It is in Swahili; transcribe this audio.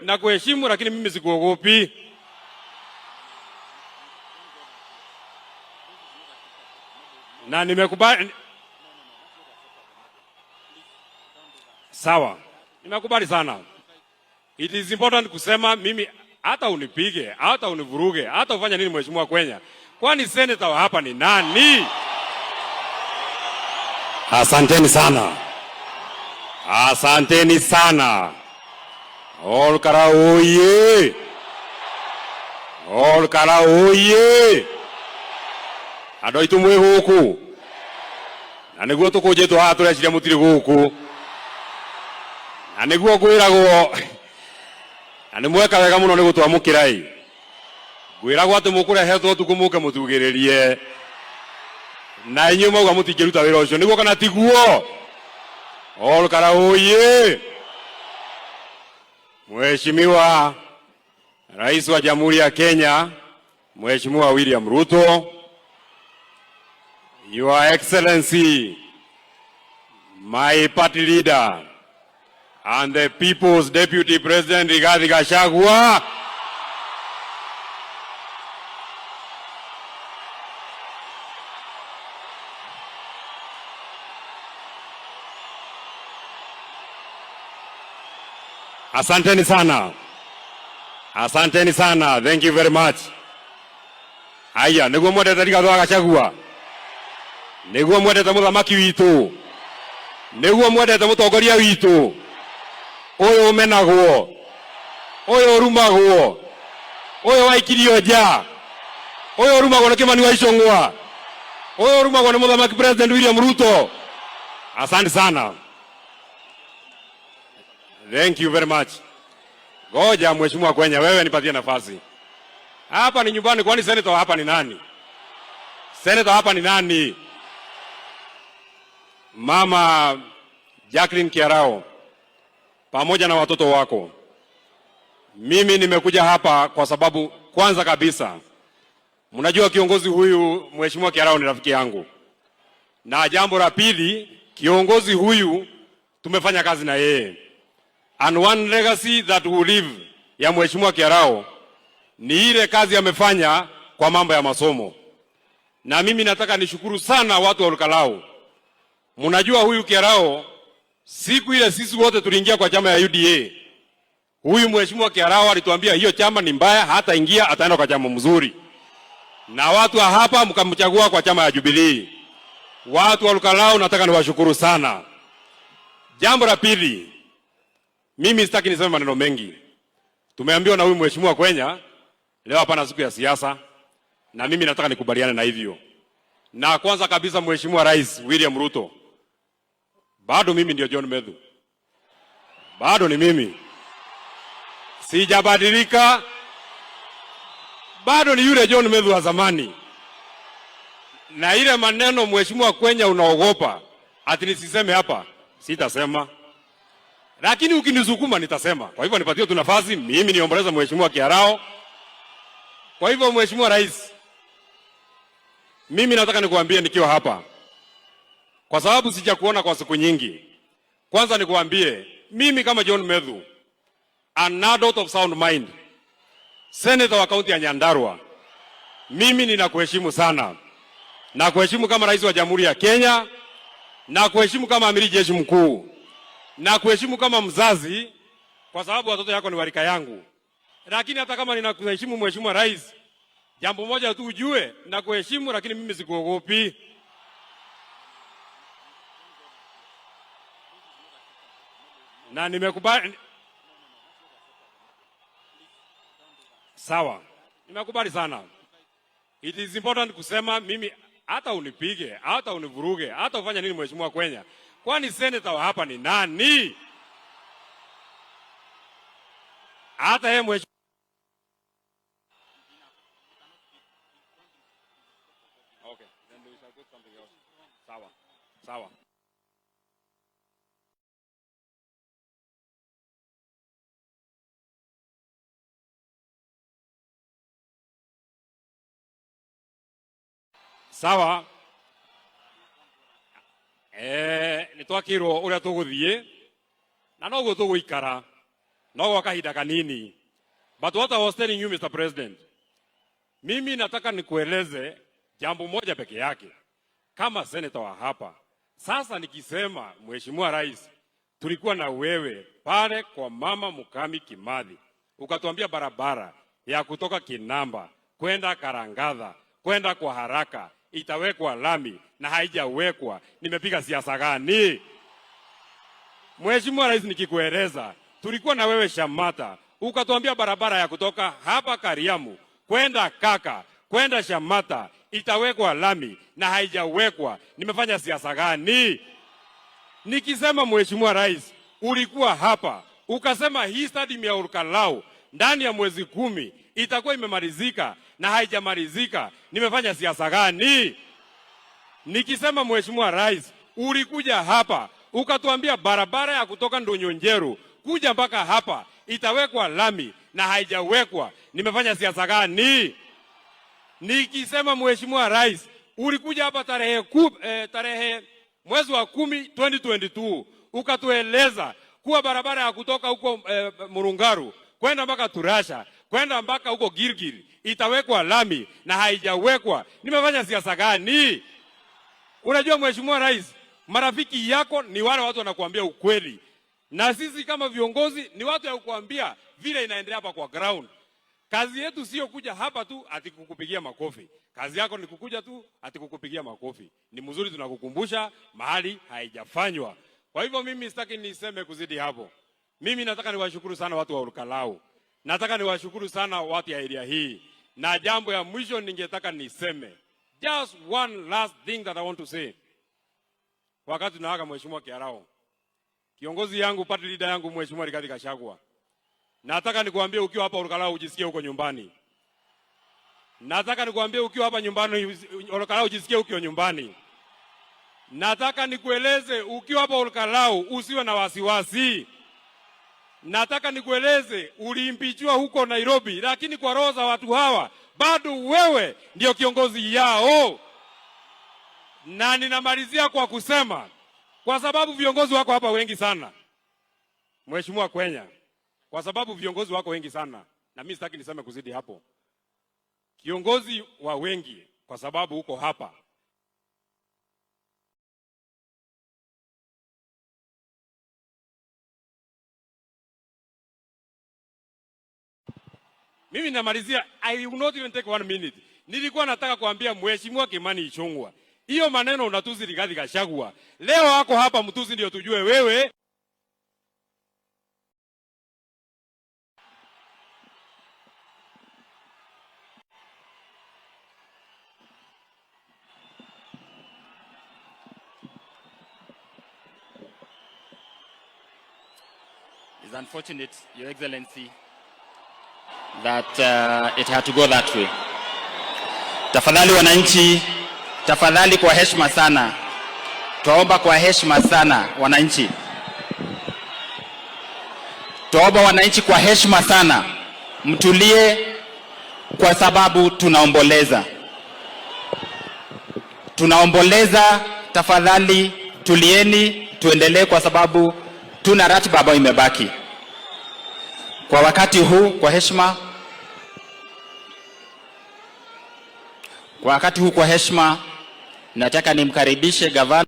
Na kuheshimu lakini mimi sikuogopi. Na nimekubali. Sawa. Nimekubali sana. It is important kusema mimi hata unipige, hata univuruge, hata ufanye nini mheshimiwa Kwenya. Kwani senator wa hapa ni nani? Asanteni sana. Asanteni sana. Olkara oye. Olkara oye. Andå aitå mwä gå kå na nä guo tå kå njä two haha tå reciria må tirä gå kå na nä guo ngwä ragwo na nä mweka wega må no nä gå twamå kä ra ngwä ragwo atä må kå rehetwo tukå må ke må tugä rä rie na inyuä mauga må tingä ruta wä ra å cio nä guo kana tiguo. Olkara oye. Mheshimiwa Rais wa Jamhuri ya Kenya Mheshimiwa William Ruto, Your Excellency, my party leader and the People's Deputy President Rigathi Gachagua, asanteni sana. Asanteni sana. Thank you very much. Aya, niguo mwendete Rigathi wa Gachagua. Niguo mwendete muthamaki witu. Niguo mwendete mutongoria witu. Uyu umenagwo. Uyu urumagwo. Uyu waikirio nja. Uyu urumagwo na Kimani wa Icũng'wa. Uyu urumagwo na muthamaki President William Ruto. Asante sana. Thank you very much. Ngoja mheshimiwa Kwenya, wewe nipatie nafasi. Hapa ni nyumbani, kwani senator hapa ni nani? Senator hapa ni nani? Mama Jacqueline Kiarao pamoja na watoto wako. Mimi nimekuja hapa kwa sababu kwanza kabisa mnajua kiongozi huyu mheshimiwa Kiarao ni rafiki yangu. Na jambo la pili, kiongozi huyu tumefanya kazi na yeye. And one legacy that will live ya mheshimiwa Kiarao ni ile kazi amefanya kwa mambo ya masomo. Na mimi nataka nishukuru sana watu wa Olkalau. Mnajua huyu Kiarao, siku ile sisi wote tuliingia kwa chama ya UDA. Huyu mheshimiwa Kiarao alituambia hiyo chama ni mbaya, hata ingia ataenda kwa chama mzuri. Na watu wa hapa mkamchagua kwa chama ya Jubilee. Watu wa Olkalau nataka niwashukuru sana. Jambo la pili, mimi sitaki niseme maneno mengi. Tumeambiwa na huyu mheshimiwa Kwenya leo hapana siku ya siasa, na mimi nataka nikubaliane na hivyo. Na kwanza kabisa mheshimiwa Rais William Ruto, bado mimi ndio John Medhu. Bado ni mimi. Sijabadilika. Bado ni yule John Medhu wa zamani. Na ile maneno mheshimiwa Kwenya unaogopa ati nisiseme hapa, sitasema. Lakini ukinisukuma nitasema. Kwa hivyo nipatie tu nafasi mimi niomboleze mheshimiwa Kiarao. Kwa hivyo mheshimiwa Rais, mimi nataka nikuambie nikiwa hapa, kwa sababu sijakuona kwa siku nyingi. Kwanza nikuambie mimi kama John Medhu, an adult of sound mind, senator wa kaunti ya Nyandarua, mimi ninakuheshimu sana. Na kuheshimu kama rais wa Jamhuri ya Kenya, na kuheshimu kama amiri jeshi mkuu, na kuheshimu kama mzazi kwa sababu watoto yako ni warika yangu. Lakini hata kama ninakuheshimu mheshimiwa Rais, jambo moja tu ujue, nakuheshimu lakini mimi sikuogopi. Na nimekubali. Sawa. Nimekubali sana. It is important kusema mimi hata unipige, hata univuruge, hata ufanye nini mheshimiwa Kwenya. Kwani senator wa hapa ni nani? Hata yeye mheshimiwa. Okay, then we shall go something else. Sawa. Sawa. Sawa. Nitwakirwo uria tuguthie na no guo tuguikara no wakahida kanini. But what I was telling you, Mr. President, mimi nataka nikueleze jambo moja peke yake kama senator wa hapa. Sasa nikisema Mheshimiwa Rais, tulikuwa na wewe pale kwa Mama Mukami Kimathi, ukatuambia barabara ya kutoka Kinamba kwenda Karangadha kwenda kwa haraka itawekwa lami na haijawekwa. Nimepiga siasa gani? Mheshimiwa Rais, nikikueleza tulikuwa na wewe Shamata, ukatuambia barabara ya kutoka hapa Kariamu kwenda Kaka kwenda Shamata itawekwa lami na haijawekwa. Nimefanya siasa gani? Nikisema Mheshimiwa Rais, ulikuwa hapa ukasema hii stadium ya Olkalau ndani ya mwezi 10 itakuwa imemalizika na haijamalizika. Nimefanya siasa gani? Nikisema Mheshimiwa Rais, ulikuja hapa ukatuambia barabara ya kutoka Ndonyonjeru kuja mpaka hapa itawekwa lami na haijawekwa. Nimefanya siasa gani? Nikisema Mheshimiwa Rais, ulikuja hapa tarehe mwezi wa 10 2022 ukatueleza kuwa barabara ya kutoka huko Murungaru kwenda mpaka Turasha kwenda mpaka huko Gilgil itawekwa lami na haijawekwa. Nimefanya siasa gani? Unajua Mheshimiwa Rais, marafiki yako ni wale watu wanakuambia ukweli, na sisi kama viongozi ni watu ya kukuambia vile inaendelea hapa kwa ground. Kazi yetu sio kuja hapa tu ati kukupigia makofi. Kazi yako ni kukuja tu ati kukupigia makofi. Ni mzuri tunakukumbusha mahali haijafanywa. Kwa hivyo mimi sitaki niseme kuzidi hapo. Mimi nataka niwashukuru sana watu wa Olkalau. Nataka niwashukuru sana watu ya area hii. Na jambo ya mwisho ningetaka niseme. Just one last thing that I want to say. Wakati tunaaga Mheshimiwa Kiarao, kiongozi yangu, party leader yangu Mheshimiwa Rigathi Gachagua, nataka nikuambie ukiwa hapa Olkalau ujisikie uko nyumbani. Nataka nikuambie ukiwa hapa nyumbani Olkalau ujisikie uko nyumbani. Nataka nikueleze ukiwa hapa Olkalau usiwe na wasiwasi. Nataka nikueleze uliimpichwa huko Nairobi, lakini kwa roho za watu hawa bado wewe ndio kiongozi yao. Na ninamalizia kwa kusema, kwa sababu viongozi wako hapa wengi sana Mheshimiwa Kwenya, kwa sababu viongozi wako wengi sana, na mimi sitaki niseme kuzidi hapo. Kiongozi wa wengi kwa sababu uko hapa. Mimi namalizia, I will not even take 1 minute. Nilikuwa nataka kuambia Mheshimiwa Kimani Ichung'wah, hiyo maneno unatusi Rigathi Gachagua. Leo wako hapa mtusi ndio tujue wewe. It's unfortunate, Your Excellency, that it had to go that way. Tafadhali wananchi, tafadhali kwa heshima sana. Tuomba kwa heshima sana wananchi. Tuomba wananchi kwa heshima sana. Mtulie kwa sababu tunaomboleza. Tunaomboleza, tafadhali tulieni, tuendelee kwa sababu tuna ratiba ambayo imebaki. Kwa wakati huu kwa heshima, nataka nimkaribishe gavana